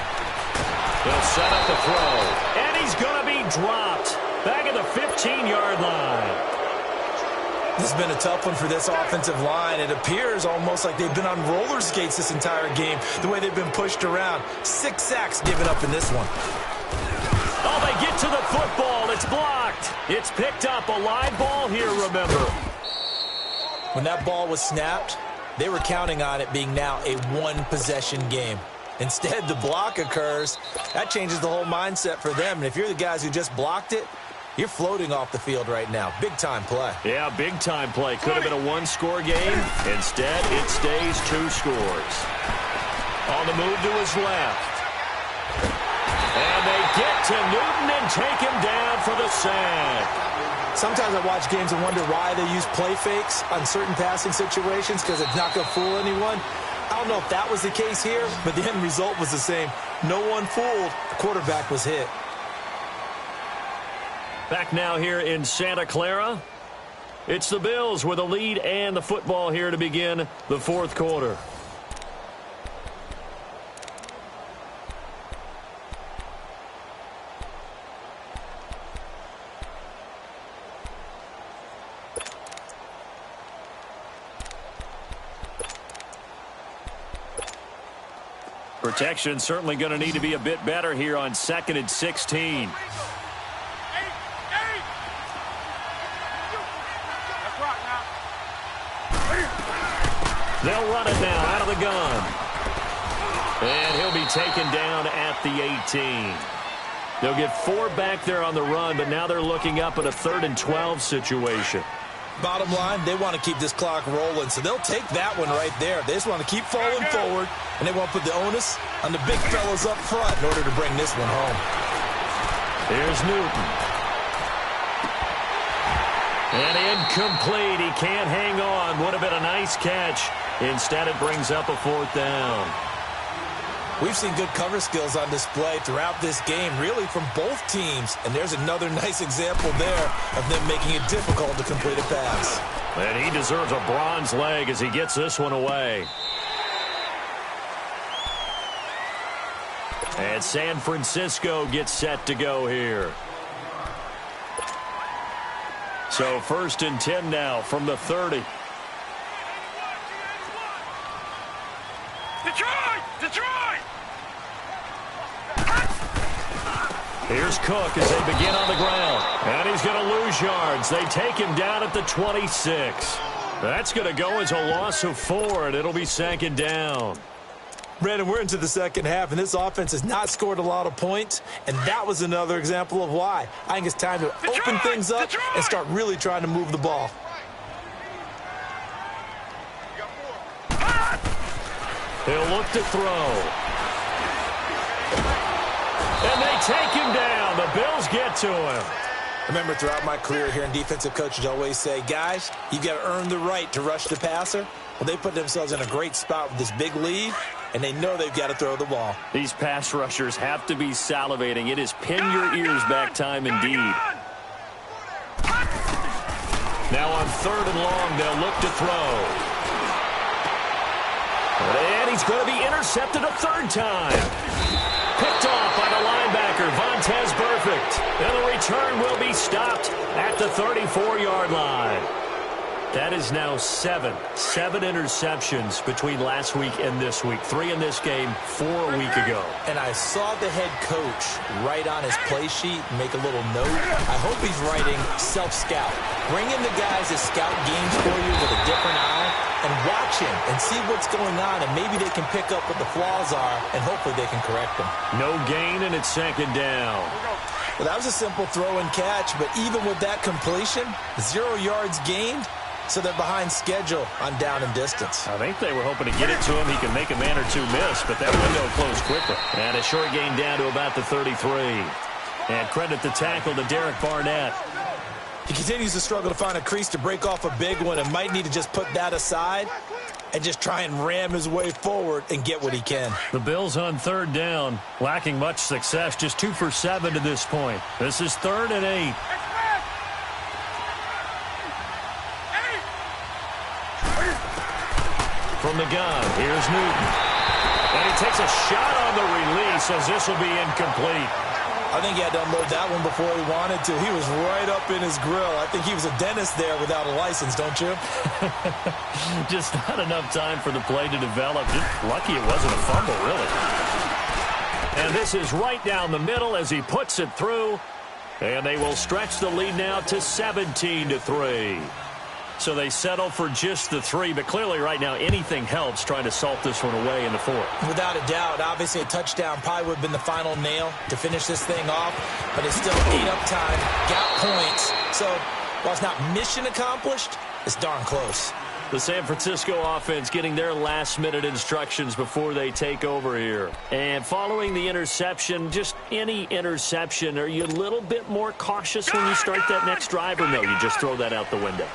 He'll set up the throw. And he's going to be dropped. Back at the 15-yard line. This has been a tough one for this offensive line. It appears almost like they've been on roller skates this entire game, the way they've been pushed around. 6 sacks given up in this one. Oh, they get to the football. It's blocked. It's picked up. A live ball here, remember. When that ball was snapped, they were counting on it being now a 1-possession game. Instead, the block occurs. That changes the whole mindset for them. And if you're the guys who just blocked it, you're floating off the field right now. Big-time play. Yeah, big-time play. Could have been a 1-score game. Instead, it stays 2 scores. On the move to his left. And they get to Newton and take him down for the sack. Sometimes I watch games and wonder why they use play fakes on certain passing situations, because it's not going to fool anyone. I don't know if that was the case here, but the end result was the same. No one fooled. The quarterback was hit. Back now here in Santa Clara. It's the Bills with a lead and the football here to begin the 4th quarter. Protection certainly going to need to be a bit better here on 2nd and 16. They'll run it now out of the gun. And he'll be taken down at the 18. They'll get 4 back there on the run, but now they're looking up at a 3rd and 12 situation. Bottom line, they want to keep this clock rolling, so they'll take that one right there. They just want to keep falling forward, and they want to put the onus on the big fellas up front in order to bring this one home. Here's Newton. And incomplete. He can't hang on. Would have been a nice catch. Instead, it brings up a 4th down. We've seen good cover skills on display throughout this game, really from both teams. And there's another nice example there of them making it difficult to complete a pass. And he deserves a bronze leg as he gets this one away. And San Francisco gets set to go here. So 1st and 10 now from the 30. Detroit! Here's Cook as they begin on the ground. And he's going to lose yards. They take him down at the 26. That's going to go as a loss of 4, and it'll be 2nd down. Brandon, we're into the second half, and this offense has not scored a lot of points, and that was another example of why. I think it's time to open things up and start really trying to move the ball. He'll look to throw. And they take him down. The Bills get to him. I remember throughout my career hearing defensive coaches always say, guys, you got to earn the right to rush the passer. Well, they put themselves in a great spot with this big lead, and they know they've got to throw the ball. These pass rushers have to be salivating. It is pin your ears back time indeed. Now on 3rd and long, they'll look to throw. And he's going to be intercepted a 3rd time. Picked off by the linebacker, Vontaze Burfict. And the return will be stopped at the 34-yard line. That is now 7 interceptions between last week and this week. 3 in this game, 4 a week ago. And I saw the head coach write on his play sheet, make a little note. I hope he's writing self-scout. Bring in the guys that scout games for you with a different eye and watch him and see what's going on, and maybe they can pick up what the flaws are, and hopefully they can correct them. No gain, and it's 2nd down. Well, that was a simple throw and catch, but even with that completion, 0 yards gained. So they're behind schedule on down and distance. I think they were hoping to get it to him. He can make a man or two miss, but that window closed quickly. And a short gain down to about the 33. And credit the tackle to Derek Barnett. He continues to struggle to find a crease to break off a big one and might need to just put that aside and just try and ram his way forward and get what he can. The Bills on 3rd down, lacking much success, just 2 for 7 to this point. This is 3rd and 8. From the gun, here's Newton. And he takes a shot on the release as this will be incomplete. I think he had to unload that one before he wanted to. He was right up in his grill. I think he was a dentist there without a license, don't you? Just not enough time for the play to develop. Just lucky it wasn't a fumble, really. And this is right down the middle as he puts it through. And they will stretch the lead now to 17-3. So they settle for just the 3, but clearly right now anything helps trying to salt this one away in the 4th. Without a doubt, obviously a touchdown probably would have been the final nail to finish this thing off, but it's still ate up time, got points. So while it's not mission accomplished, it's darn close. The San Francisco offense getting their last-minute instructions before they take over here. And following the interception, just any interception, are you a little bit more cautious when you start that next drive, or no, you just throw that out the window?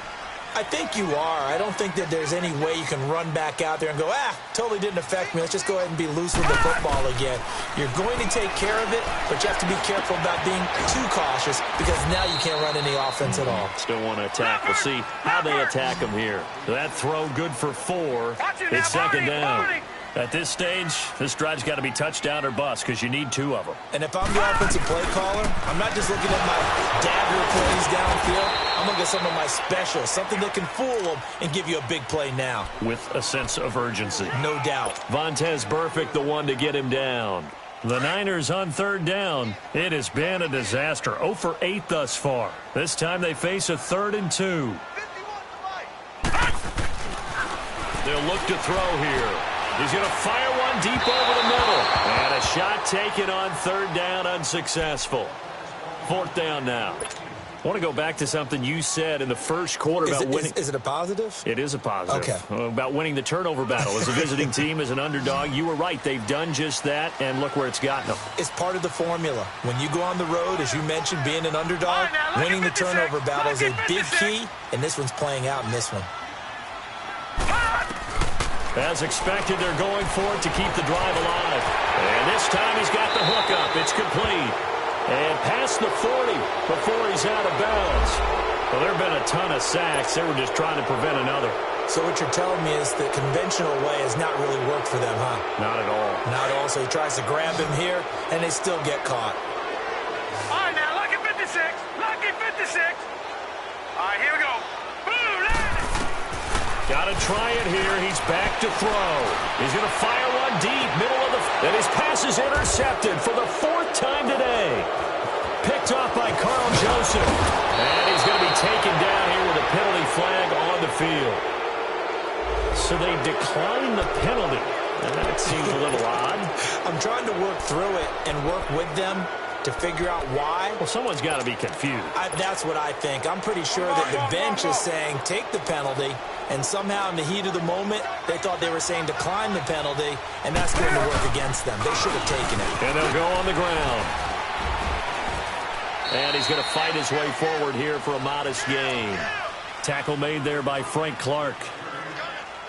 I think you are. I don't think that there's any way you can run back out there and go, totally didn't affect me. Let's just go ahead and be loose with the football again. You're going to take care of it, but you have to be careful about being too cautious because now you can't run any offense at all. Still want to attack. We'll see how they attack him here. That throw good for 4. It's 2nd down. At this stage, this drive's got to be touchdown or bust because you need 2 of them. And if I'm the offensive play caller, I'm not just looking at my dagger plays downfield. I'm looking at some of my specials, something that can fool them and give you a big play now. With a sense of urgency. No doubt. Vontaze Burfict, the one to get him down. The Niners on 3rd down. It has been a disaster. 0 for 8 thus far. This time they face a 3rd and 2. They'll look to throw here. He's going to fire one deep over the middle. And a shot taken on 3rd down, unsuccessful. 4th down now. I want to go back to something you said in the first quarter about winning. Is it a positive? It is a positive. Okay. About winning the turnover battle. As a visiting team, as an underdog, you were right. They've done just that, and look where it's gotten them. It's part of the formula. When you go on the road, as you mentioned, being an underdog, winning the turnover battle is a big key, and this one's playing out in this one. As expected, they're going for it to keep the drive alive. And this time he's got the hook up. It's complete. And past the 40 before he's out of bounds. Well, there have been a ton of sacks. They were just trying to prevent another. So what you're telling me is the conventional way has not really worked for them, huh? Not at all. Not at all. So he tries to grab him here, and they still get caught. All right, now, lucky 56. Lucky 56. All right, here we go. Boom, got to try it here. He's back to throw. He's going to fire one deep, middle of the... And his pass is intercepted for the 4th time today. Picked off by Carl Joseph. And he's going to be taken down here with a penalty flag on the field. So they decline the penalty. That seems a little odd. I'm trying to work through it and work with them to figure out why. Well, someone's got to be confused. That's what I think. I'm pretty sure that the bench is saying take the penalty, and somehow in the heat of the moment, they thought they were saying decline the penalty, and that's going to work against them. They should have taken it. And they'll go on the ground. And he's going to fight his way forward here for a modest gain. Tackle made there by Frank Clark.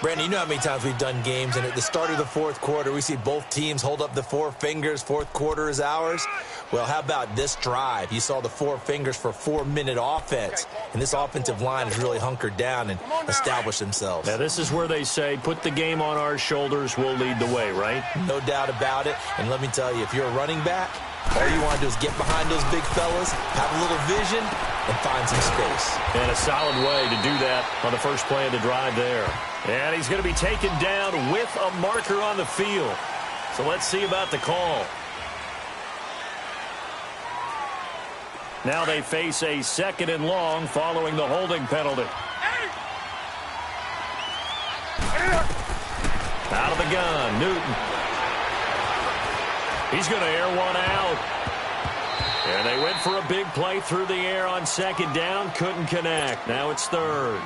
Brandon, you know how many times we've done games, and at the start of the fourth quarter, we see both teams hold up the four fingers, fourth quarter is ours. Well, how about this drive? You saw the four fingers for 4-minute offense, and this offensive line has really hunkered down and established themselves. Now, this is where they say, put the game on our shoulders, we'll lead the way, right? No doubt about it, and let me tell you, if you're a running back, all you want to do is get behind those big fellas, have a little vision, and find some space. And a solid way to do that on the first play of the drive there. And he's going to be taken down with a marker on the field. So let's see about the call. Now they face a 2nd and long following the holding penalty. Out of the gun, Newton. He's going to air one out. And they went for a big play through the air on 2nd down. Couldn't connect. Now it's 3rd.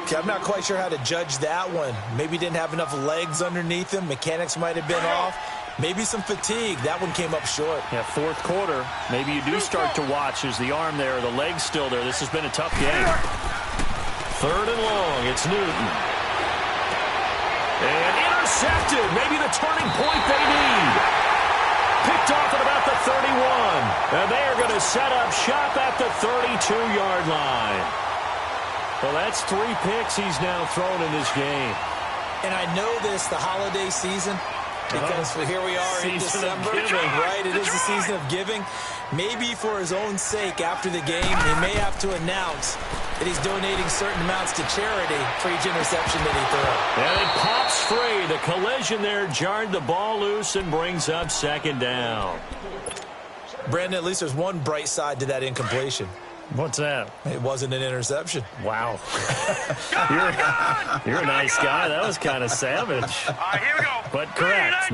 Okay, I'm not quite sure how to judge that one. Maybe didn't have enough legs underneath him. Mechanics might have been off. Maybe some fatigue. That one came up short. Yeah, 4th quarter. Maybe you do start to watch. Is the arm there, the leg's still there? This has been a tough game. 3rd and long. It's Newton. And intercepted. Maybe the turning point they need. Picked off at about the 31. And they are going to set up shop at the 32-yard line. Well, that's 3 picks he's now thrown in this game. And I know this, the holiday season, because here we are in December, right? It is the season of giving. Maybe for his own sake, after the game, he may have to announce that he's donating certain amounts to charity for each interception that he threw. And it pops free. The collision there jarred the ball loose and brings up 2nd down. Brandon, at least there's one bright side to that incompletion. What's that? It wasn't an interception. Wow. you're a nice guy. That was kind of savage. Here we go. But correct.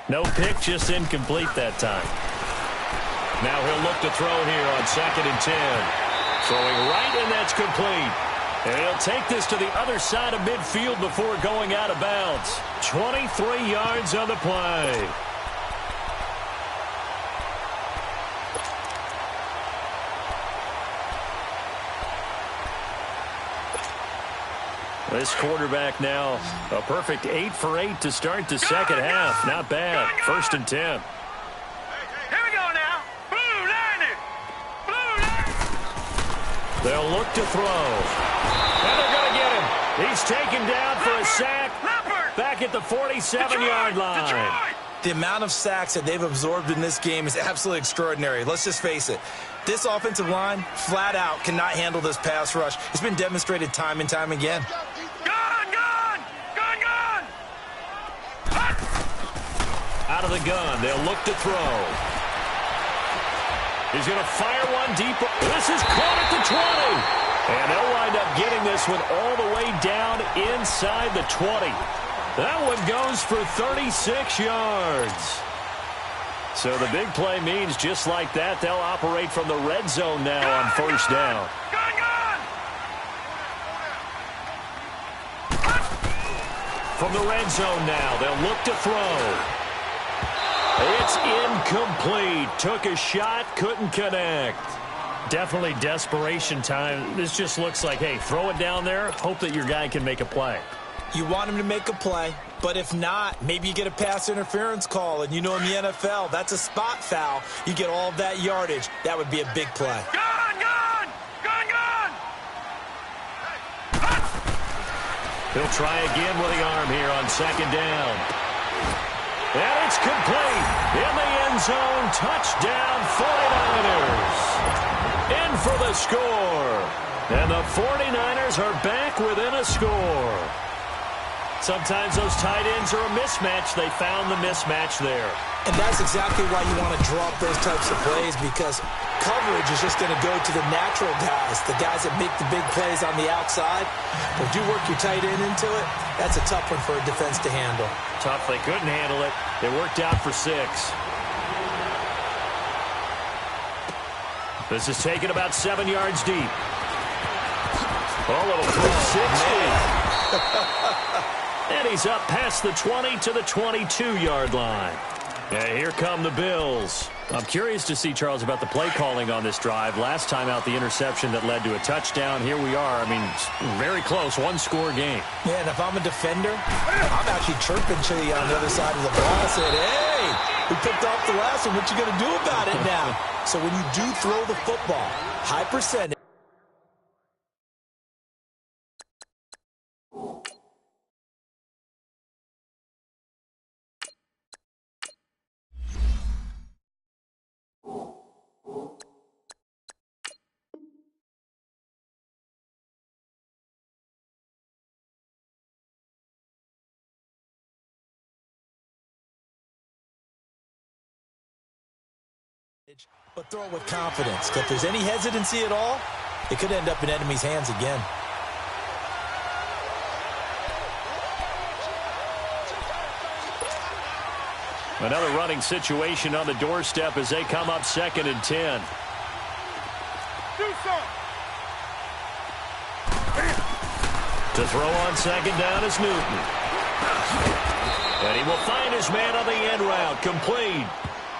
No pick, just incomplete that time. Now he'll look to throw here on 2nd and 10. Throwing right, and that's complete. And he'll take this to the other side of midfield before going out of bounds. 23 yards on the play. This quarterback now, a perfect 8 for 8 to start the second half. Not bad. 1st and 10. Here we go now. Blue 90. Blue 90. They'll look to throw. And they're going to get him. He's taken down for a sack back at the 47-yard line. The amount of sacks that they've absorbed in this game is absolutely extraordinary. Let's just face it. This offensive line, flat out, cannot handle this pass rush. It's been demonstrated time and time again. Out of the gun, they'll look to throw. He's going to fire one deep. This is caught at the 20. And they'll wind up getting this one all the way down inside the 20. That one goes for 36 yards. So the big play means just like that, they'll operate from the red zone now on 1st down. From the red zone now, they'll look to throw. It's incomplete. Took a shot, couldn't connect. Definitely desperation time. This just looks like, hey, throw it down there, hope that your guy can make a play. You want him to make a play, but if not, maybe you get a pass interference call, and you know in the NFL, that's a spot foul. You get all of that yardage. That would be a big play. He'll try again with the arm here on 2nd down. And it's complete. In the end zone, touchdown 49ers. In for the score. And the 49ers are back within a score. Sometimes those tight ends are a mismatch. They found the mismatch there. And that's exactly why you want to draw up those types of plays, because coverage is just going to go to the natural guys, the guys that make the big plays on the outside. But if you work your tight end into it, that's a tough one for a defense to handle. Tough. They couldn't handle it. It worked out for 6. This is taken about 7 yards deep. Oh, a little 360. And he's up past the 20 to the 22-yard line. And here come the Bills. I'm curious to see, Charles, about the play calling on this drive. Last time out, the interception that led to a touchdown. Here we are. I mean, very close, one-score game. Yeah, and if I'm a defender, I'm actually chirping to you on the other side of the ball. I said, hey, we picked off the last one. What you going to do about it now? So when you do throw the football, high percentage. But throw it with confidence. If there's any hesitancy at all, it could end up in enemy's hands again. Another running situation on the doorstep as they come up 2nd and 10. To throw on 2nd down is Newton. And he will find his man on the end route. Complete.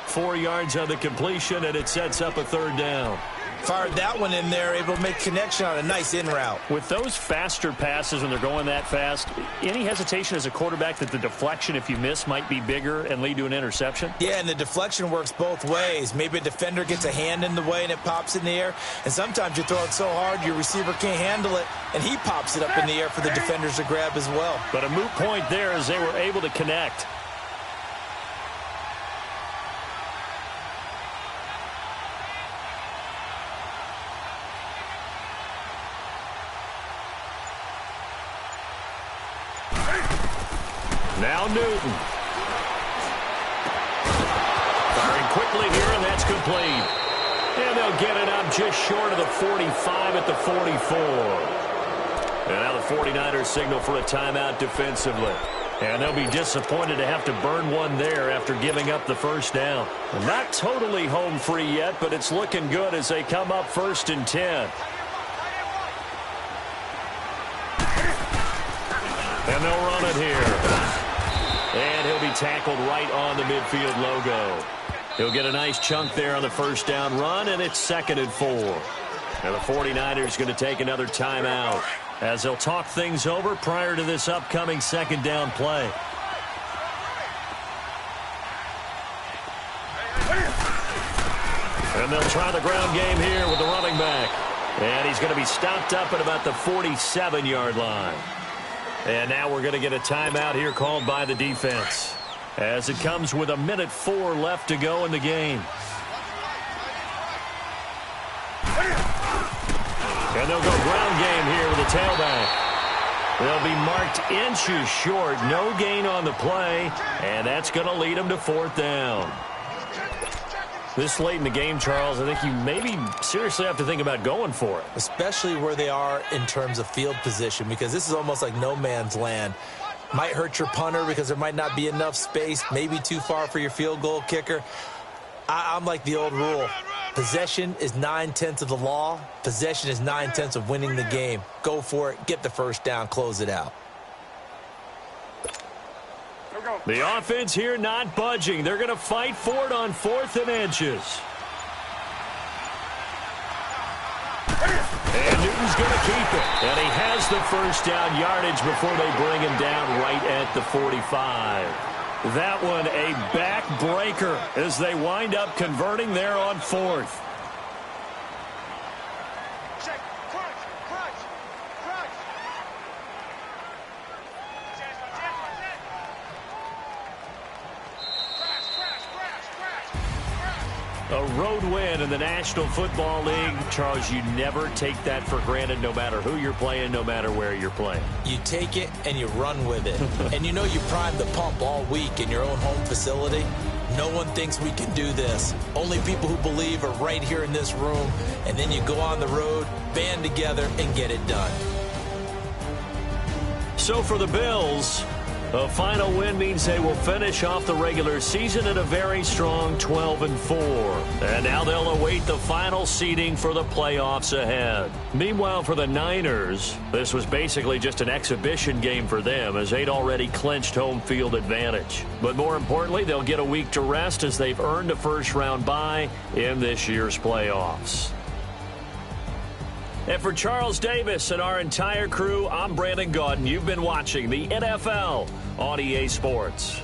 4 yards on the completion, and it sets up a 3rd down. Fired that one in there, able to make connection on a nice in route. With those faster passes when they're going that fast, any hesitation as a quarterback that the deflection, if you miss, might be bigger and lead to an interception? Yeah, and the deflection works both ways. Maybe a defender gets a hand in the way and it pops in the air, and sometimes you throw it so hard your receiver can't handle it, and he pops it up in the air for the defenders to grab as well. But a moot point there as they were able to connect. Now Newton. Firing quickly here, and that's complete. And they'll get it up just short of the 45 at the 44. And now the 49ers signal for a timeout defensively. And they'll be disappointed to have to burn one there after giving up the 1st down. Not totally home free yet, but it's looking good as they come up 1st and 10. And they'll run it here. And he'll be tackled right on the midfield logo. He'll get a nice chunk there on the 1st down run, and it's 2nd and 4. Now the 49ers going to take another timeout as they'll talk things over prior to this upcoming 2nd down play. And they'll try the ground game here with the running back. And he's going to be stopped up at about the 47-yard line. And now we're going to get a timeout here called by the defense as it comes with 1:04 left to go in the game. And they'll go ground game here with the tailback. They'll be marked inches short. No gain on the play, and that's going to lead them to 4th down. This late in the game, Charles, I think you maybe seriously have to think about going for it. Especially where they are in terms of field position, because this is almost like no man's land. Might hurt your punter because there might not be enough space, maybe too far for your field goal kicker. I'm like the old rule. Possession is 9/10 of the law. Possession is 9/10 of winning the game. Go for it. Get the 1st down. Close it out. The offense here not budging. They're going to fight for it on 4th and inches. And Newton's going to keep it. And he has the 1st down yardage before they bring him down right at the 45. That one a backbreaker as they wind up converting there on 4th. A road win in the National Football League. Charles, you never take that for granted no matter who you're playing, no matter where you're playing. You take it and you run with it. And you know you primed the pump all week in your own home facility. No one thinks we can do this. Only people who believe are right here in this room. And then you go on the road, band together, and get it done. So for the Bills, a final win means they will finish off the regular season at a very strong 12-4. And now they'll await the final seeding for the playoffs ahead. Meanwhile, for the Niners, this was basically just an exhibition game for them as they'd already clinched home field advantage. But more importantly, they'll get a week to rest as they've earned a first-round bye in this year's playoffs. And for Charles Davis and our entire crew, I'm Brandon Gaudin. You've been watching the NFL on EA Sports.